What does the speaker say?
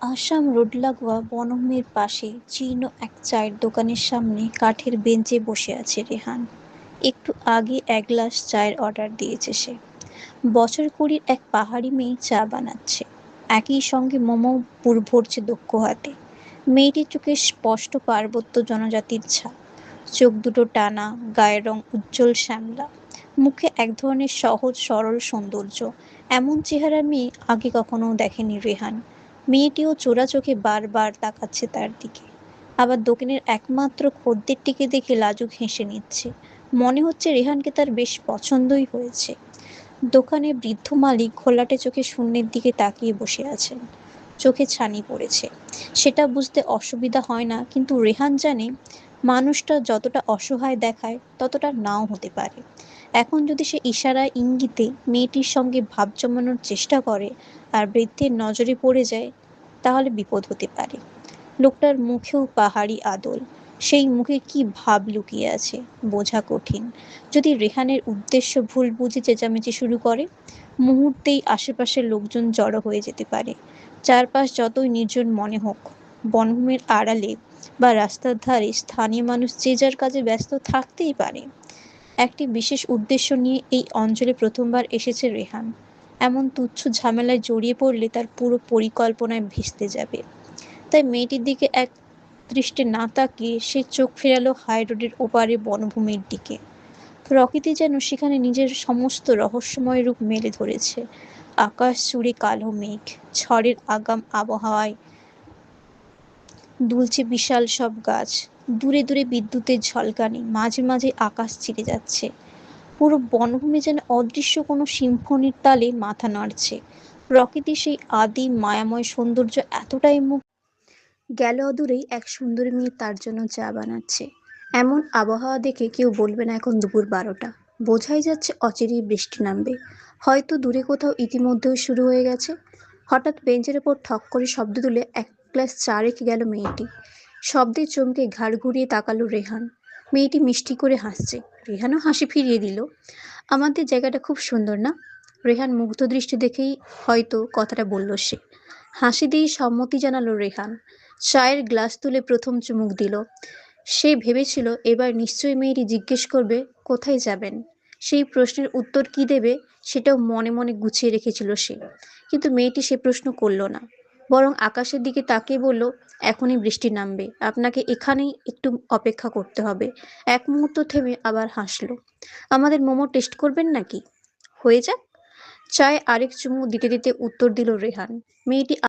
Assam road লাগোয়া বনভূমির পাশে জীর্ণ এক চায়ের দোকানের সামনে কাঠের বেঞ্চে বসে আছে রেহান। একটু আগে এক গ্লাস চায়ের অর্ডার দিয়েছে সে। বছর কুড়ির এক পাহাড়ি মেয়ে চা বানাচ্ছে, একই সঙ্গে মোমো পুর ভরছে দক্ষ হাতে। মেয়েটির চোখে স্পষ্ট পার্বত্য জনজাতির ছাপ, চোখ দুটো টানা, গায়ের রং উজ্জ্বল শ্যামলা, মুখে এক ধরনের সহজ সরল সৌন্দর্য। এমন চেহারা মেয়ে আগে কখনো দেখেনি রেহান। মেয়েটিও চোরা চোখে বারবার তাকাচ্ছে তার দিকে। আবার দোকানের একমাত্র খদ্দেরটিকে দেখে লাজুক হেসে নিচ্ছে। মনে হচ্ছে রেহানকে তার বেশ পছন্দই হয়েছে। দোকানের বৃদ্ধ মালিক ঘোলাটে চোখে শূন্যের দিকে তাকিয়ে বসে আছেন। চোখে ছানি পড়েছে। সেটা বুঝতে অসুবিধা হয় না, কিন্তু রেহান জানে মানুষটা যতটা অসহায় দেখায় ততটা নাও হতে পারে। এখন যদি সে ইশারায় ইঙ্গিতে মেয়েটির সঙ্গে ভাব জমানোর চেষ্টা করে আর বৃদ্ধের নজরে পড়ে যায়, তাহলে বিপদ হতে পারে। লোকটার মুখেও পাহাড়ি আদল, সেই মুখে কি ভাব লুকিয়ে আছে বোঝা কঠিন। যদি রেহানের উদ্দেশ্য ভুল বুঝে চেঁচামেচি শুরু করে, মুহূর্তেই আশেপাশের লোকজন জড়ো হয়ে যেতে পারে। চারপাশ যতই নির্জন মনে হোক, বনভূমির আড়ালে বা রাস্তার ধারে স্থানীয় মানুষ যে যার কাজে ব্যস্ত থাকতেই পারে। একটি বিশেষ উদ্দেশ্য নিয়ে এই অঞ্চলে প্রথমবার এসেছে রেহান। এমন তুচ্ছ ঝামেলায় জড়িয়ে পড়লে তার পুরো পরিকল্পনায় ভেস্তে যাবে। তাই মেয়েটির দিকে এক দৃষ্টে না তাকিয়ে সে চোখ ফেরালো হাই রোডের ওপারে বনভূমির দিকে। প্রকৃতি যেন সেখানে নিজের সমস্ত রহস্যময় রূপ মেলে ধরেছে। আকাশ জুড়ে কালো মেঘ, ঝড়ের আগাম আবহাওয়ায় দুলছে বিশাল সব গাছ। দূরে দূরে বিদ্যুতের ঝলকানি, মাঝে মাঝে আকাশ ছিঁড়ে যাচ্ছে। পুরো বনভূমি যেন অদৃশ্য কোনো সিম্ফনির তালে মাথা নাড়ছে। প্রকৃতির সেই আদি মায়াময় সৌন্দর্য এতটাই গেল অদূরেই এক সুন্দরী মেয়ে তার জন্য চা বানাচ্ছে। এমন আবহাওয়া দেখে কেউ বলবে না এখন দুপুর 12টা। বোঝাই যাচ্ছে অচিরেই বৃষ্টি নামবে। হয়তো দূরে কোথাও ইতিমধ্যেই শুরু হয়ে গেছে। হঠাৎ বেঞ্চের ওপর ঠক করে শব্দ তুলে এক গ্লাস চা রেখে গেল মেয়েটি। শব্দে চমকে ঘাড় ঘুরিয়ে তাকালো রেহান। মেয়েটি মিষ্টি করে হাসছে। রেহানও হাসি ফিরিয়ে দিল। আমাদের জায়গাটা খুব সুন্দর না? রেহান মুগ্ধ দৃষ্টি দেখেই হয়তো কথাটা বলল সে। হাসি দিয়ে সম্মতি জানালো রেহান। চায়ের গ্লাস তুলে প্রথম চুমুক দিল। সে ভেবেছিল এবার নিশ্চয়ই মেয়েটি জিজ্ঞেস করবে কোথায় যাবেন। সেই প্রশ্নের উত্তর কি দেবে সেটাও মনে মনে গুছিয়ে রেখেছিল সে। কিন্তু মেয়েটি সে প্রশ্ন করল না, বরং আকাশের দিকে তাকিয়ে বলল, এখনই বৃষ্টি নামবে, আপনাকে এখানেই একটু অপেক্ষা করতে হবে। এক মুহূর্ত থেমে আবার হাসলো। আমাদের মোমো টেস্ট করবেন নাকি? হয়ে যাক। চায়ে আরেক চুমুক দিতে দিতে উত্তর দিল রেহান। মেয়েটি